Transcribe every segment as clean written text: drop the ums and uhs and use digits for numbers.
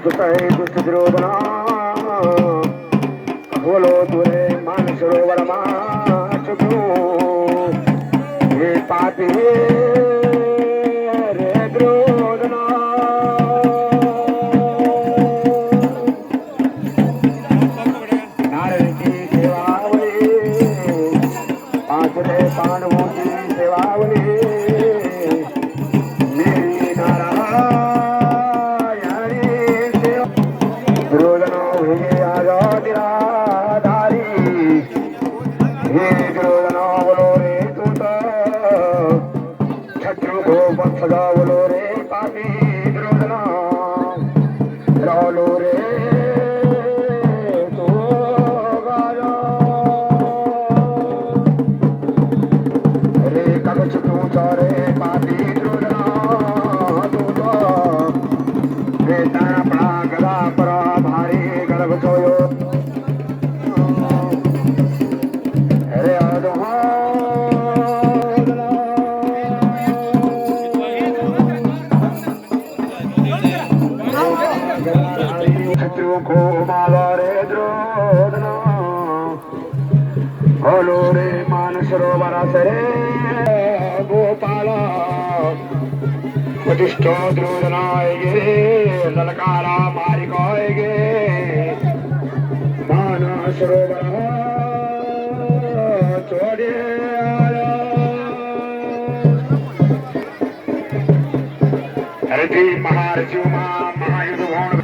दुष्टै दुष्ट दुर्योधना बोलो तुरे मान सरोवर माचू हे पापी रे दुर्योधना नारद की सेवावली पांच रे पांडवों की सेवावली मेरी नारायणी सेवा दुर्योधना हुए आजाद निराधारी हे दुर्योधना बोलो रे तूता शत्रु को बख्शा बोलो रे पापी दुर्योधना रोलो रे तो गाजा रे कवच तू चारे पापी दुर्योधना तू तो रे तारा पड़ा गदा परा भारी गर्भ सोयो रे आदहा शत्रुओं को मारो रे द्रोधना बोलो रे मान सरोवर सरे गोपाला वशिष्ठ द्रोधना आएगे ललकारा मारिक आएगे मान सरोवर छोड़े हरती महारथी महायुद्ध भवन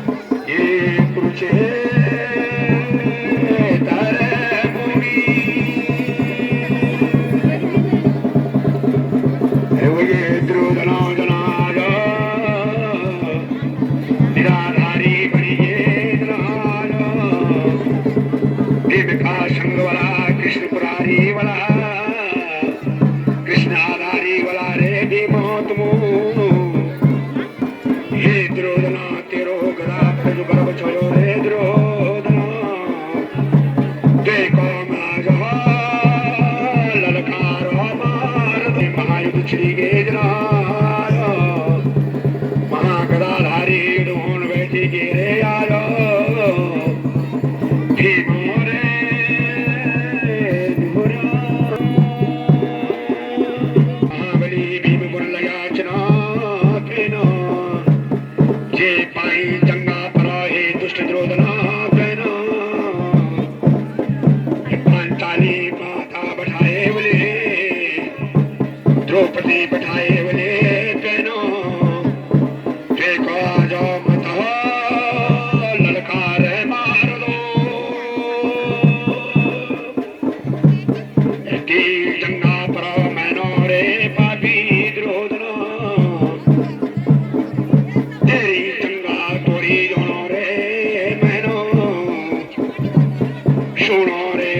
ये कुरुक्षेत्र भूमि ये द्रोधना जनाजा निराधारी बनिए जनाजा देविका संग वाला कृष्ण पुरारी वाला कृष्णाधारी वाला रे धीमोत्मो हे द्रोधना तेरो गदा प्रज गर्भ छयो रे द्रोधना देखो माजहा ललकार मार महायुद्ध श्री गेजराज महागदाधारी ढूंढ बैठी के रे आरो भीमो रे महाबली भीम मुन लगा चना तेना जे पाई जंगा परा हे दुष्ट द्रोधना कहना पांचाली माता बैठाए बोले द्रौपदी बैठाए बोले कहना देखो जाओ मत ललकार मार दो की जंगा परा मैनो रे पापी द्रोधना तेरी जंगा तोड़ी जोनो रे मैनो सुनो रे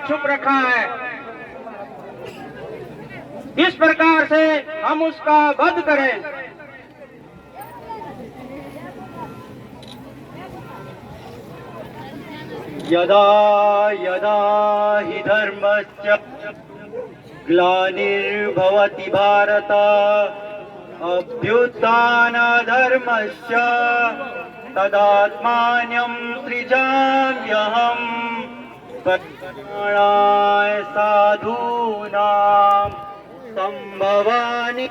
छुप रखा है। इस प्रकार से हम उसका वध करें। यदा यदा हि धर्मस्य ग्लानिर्भवति भारत अभ्युत्थानधर्मस्य तदात्मानं सृजाम्यहम् कल्याणाय साधूनां संभवानि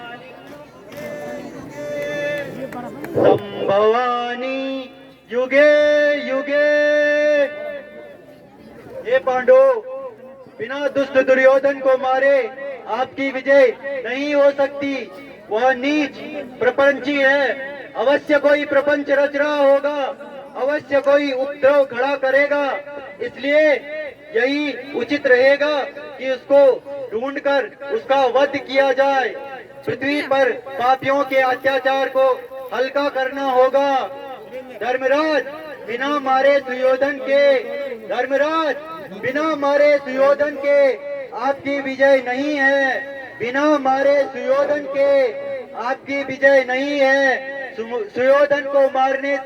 युगे युगे। ये पांडव, बिना दुष्ट दुर्योधन को मारे आपकी विजय नहीं हो सकती। वह नीच प्रपंची है। अवश्य कोई प्रपंच रच रहा होगा, अवश्य कोई उपद्रव खड़ा करेगा। इसलिए यही उचित रहेगा कि उसको ढूंढकर उसका वध किया जाए। पृथ्वी पर पापियों के अत्याचार को हल्का करना होगा। धर्मराज, बिना मारे सुयोधन के, धर्मराज, बिना मारे सुयोधन के आपकी विजय नहीं है। बिना मारे सुयोधन के आपकी विजय नहीं है। सुयोधन को मारने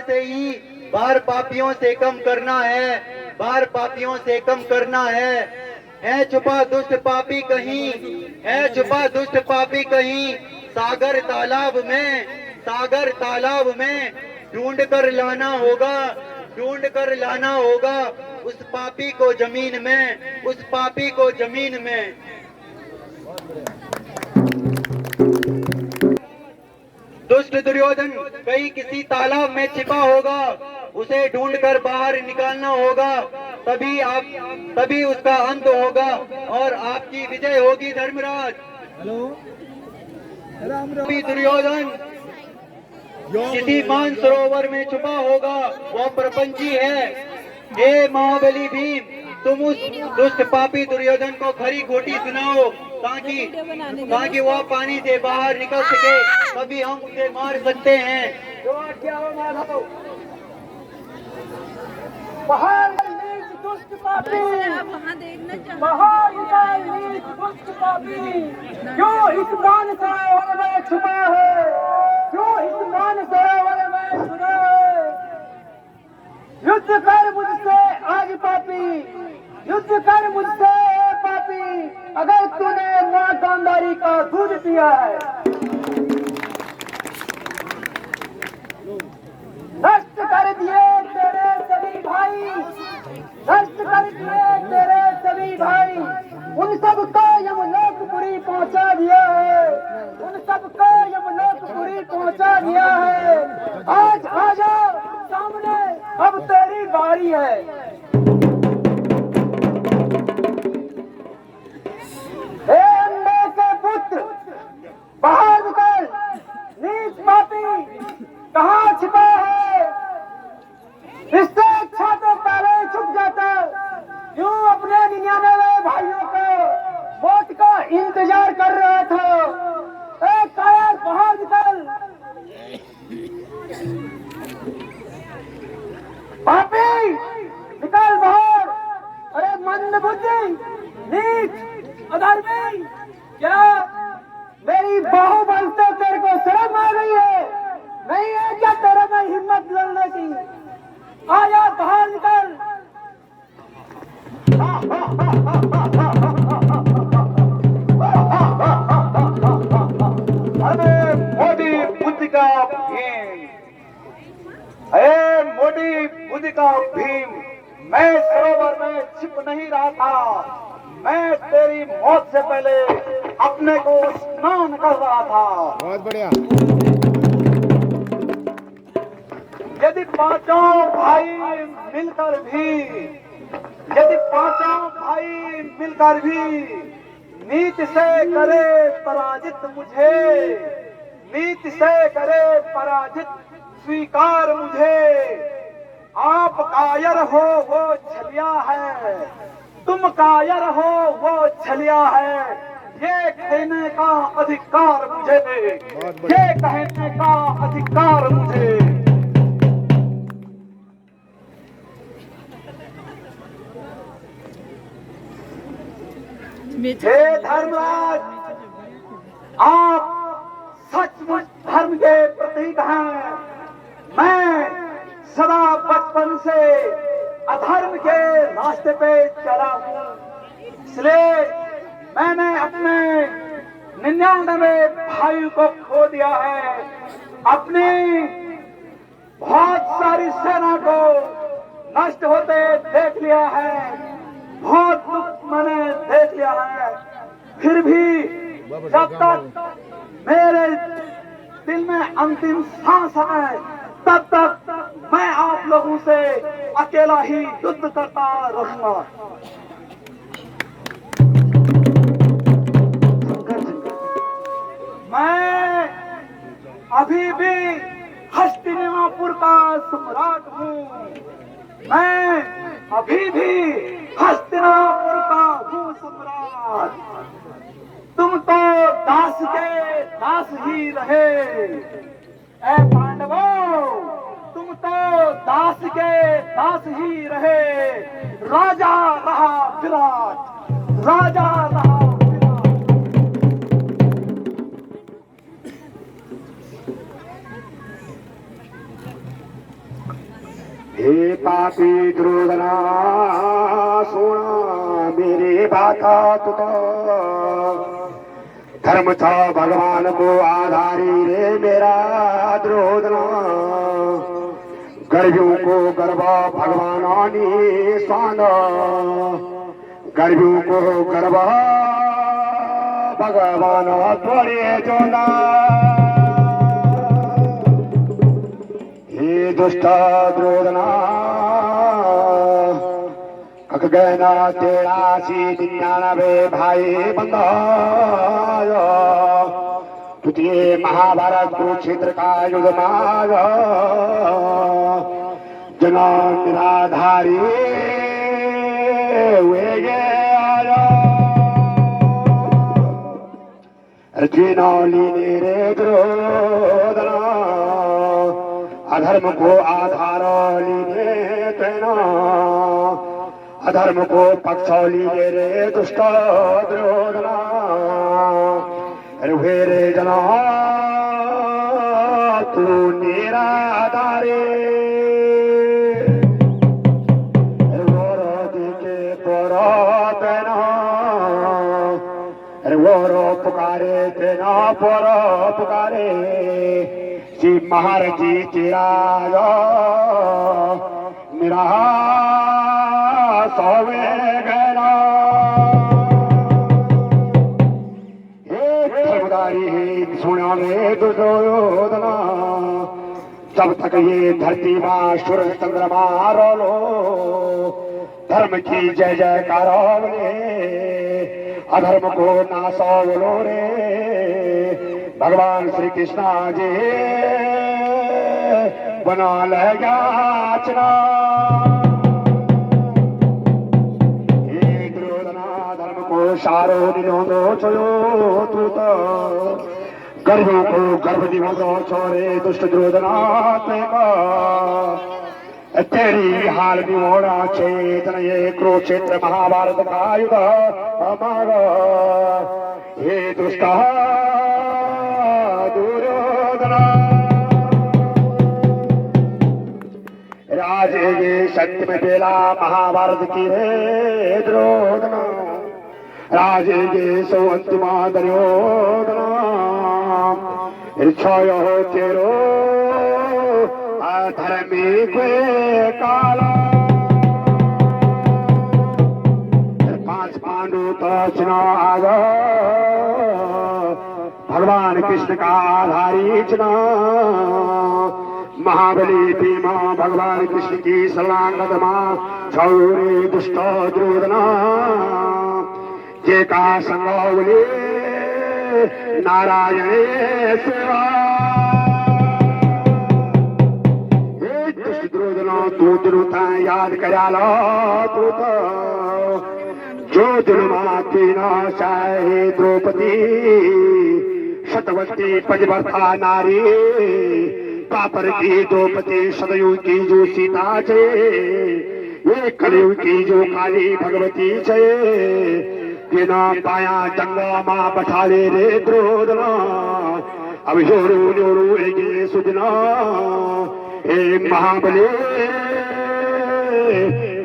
से ही बार पापियों से कम करना है, बार पापियों से कम करना है छुपा दुष्ट पापी कहीं, है छुपा दुष्ट पापी कहीं। सागर तालाब में ढूंढ कर लाना होगा उस पापी को जमीन में। दुष्ट दुर्योधन कहीं किसी तालाब में छिपा होगा, उसे ढूंढकर बाहर निकालना होगा। तभी उसका अंत होगा और आपकी विजय होगी। धर्मराज, दुर्योधन किसी मानसरोवर में छुपा होगा, वह प्रपंची है। हे महाबली भीम, तुम उस दुष्ट पापी दुर्योधन को खरी खोटी सुनाओ ताकि वह पानी से बाहर निकल सके, तभी हम उसे मार सकते हैं। दुष्ट पापी, महाविशाल नीच दुष्ट पापी, क्यों इस मान सरोवर में छुपा है, क्यों इस मान सरोवर में छुपा है। युद्ध कर मुझसे आज पापी, युद्ध कर मुझसे पापी, अगर तूने मां गांधारी का दूध पिया है। नष्ट कर दिए तेरे सभी भाई, नष्ट कर दिए तेरे सभी भाई। उन सबको यमलोकपुरी पहुंचा दिया है, उन सबको यमलोकपुरी पहुंचा दिया है। आज आ जाओ सामने, अब तेरी बारी है। हे अंबे के पुत्र, बाहर निकल, नीच पापी कहाँ छिपा है। इससे अच्छा तो पहले छुप जाता, क्यों अपने 99 भाइयों को वोट का इंतजार कर रहा था। एक कायर, बाहर निकल। पापी निकल बाहर। अरे मंदबुद्धि, नीच, अधर्मी, क्या मेरी बाहुबल से तेरे को शर्म आ गई है? नहीं है क्या तेरे में हिम्मत लड़ने की? आया बाहर निकल। अरे मोटी बुद्धि का भीम, मोटी बुद्धि का भीम, मैं सरोवर में छिप नहीं रहा था। मैं तेरी मौत से पहले अपने को स्नान कर रहा था। बहुत बढ़िया। यदि पांचों भाई मिलकर भी नीति से करे पराजित मुझे, नीति से करे पराजित स्वीकार मुझे। आप कायर हो वो छलिया है, तुम कायर हो वो छलिया है। ये कहने का अधिकार मुझे, ये कहने का अधिकार मुझे। हे धर्मराज, आप सचमुच धर्म के प्रतीक हैं। मैं सदा बचपन से अधर्म के रास्ते पे चला हूँ, इसलिए मैंने अपने 99 भाइयों को खो दिया है। अपनी बहुत सारी सेना को नष्ट होते देख लिया है, बहुत दुख मैंने देख लिया है। फिर भी जब तक मेरे दिल में अंतिम सांस है, तब तक मैं आप लोगों से अकेला ही युद्ध करता रहूंगा। मैं अभी भी हस्तिनापुर का सम्राट हूँ। मैं अभी भी हस्तिनापुर का हूँ सम्राट। तुम तो दास के दास ही रहे। ऐ पांडवों, तुम तो दास के दास ही रहे। राजा रहा विराट, राजा रहा विराट। हे पापी दुर्योधना, सोना मेरे बाता तू तो धर्म था भगवान को आधारी रे मेरा दुर्योधना। गर्भियों को गर्भ भगवानी स्वान, गर्भियों को गर्भ भगवान त्वरे जोना। हे दुष्ट दुर्योधना, कक गैना 83-99 भाई बंधाय। तृतीय महाभारत कुरुक्षेत्र का युद्ध माग, जना निराधारी हुए गे अर्जुनौली रे दुर्योधना। अधर्म को आधार लीने तेना, अधर्म को पक्ष लीने रे दुष्ट दुर्योधना। रे रे जना तू निराधारे, के पर तेना। वो पुकारे तेना पर पुकारे। शिव महाराजी तेरा मेरा सोवे गैरा। धर्मदारी सुना में दुर्योधना, जब तक ये धरती मां सूरज चंद्रमा रोलो, धर्म की जय जयकार बोले, अधर्म को नासो बोलो रे। भगवान श्री कृष्णा जी बना लगा दुर्योधना। धर्म को सारो निरोधो छोयो तू तो, गर्भों को गर्भ निरोधो छोरे दुष्ट दुर्योधना। तेरी हाल भी होना चेतन ये कुरुक्षेत्र महाभारत का युद्ध हमारा। हे दुष्टा दुर्योधना, राजे ये सत्य में बेला महाभारत की रे दुर्योधना। राजे ये सो अंतिमा दुर्योधना। क्षय हो तेरो अधर्मी के काला। 5 पांडु तो चुनाव भगवान कृष्ण का आधारी चुना। महाबली भीमा भगवान कृष्ण की शरणागत मां छौरे दुष्ट दुर्योधना। जे का संगौले नारायण सेवा। दुष्ट दुर्योधना तू दुरुता याद करा लो तू तो, जो दुर्मा की नाशाए द्रौपदी। शतवती पतिव्रता नारी, पापर की द्रौपदी सदयुग की जो सीता छे। ये कलयुग की जो काली भगवती छे। बिना पाया जंगा मां बठाले रे द्रोदना अब जोरू जोरू एक सुजना हे महाबली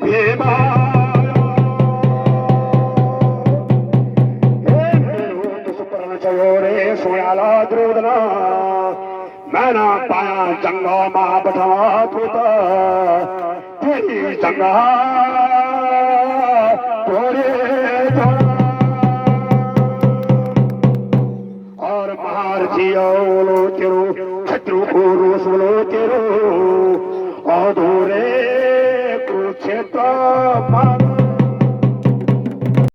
भीमा रे सोयाला द्रोदना मैंने पाया जंगा मां बठा तेरी जंगा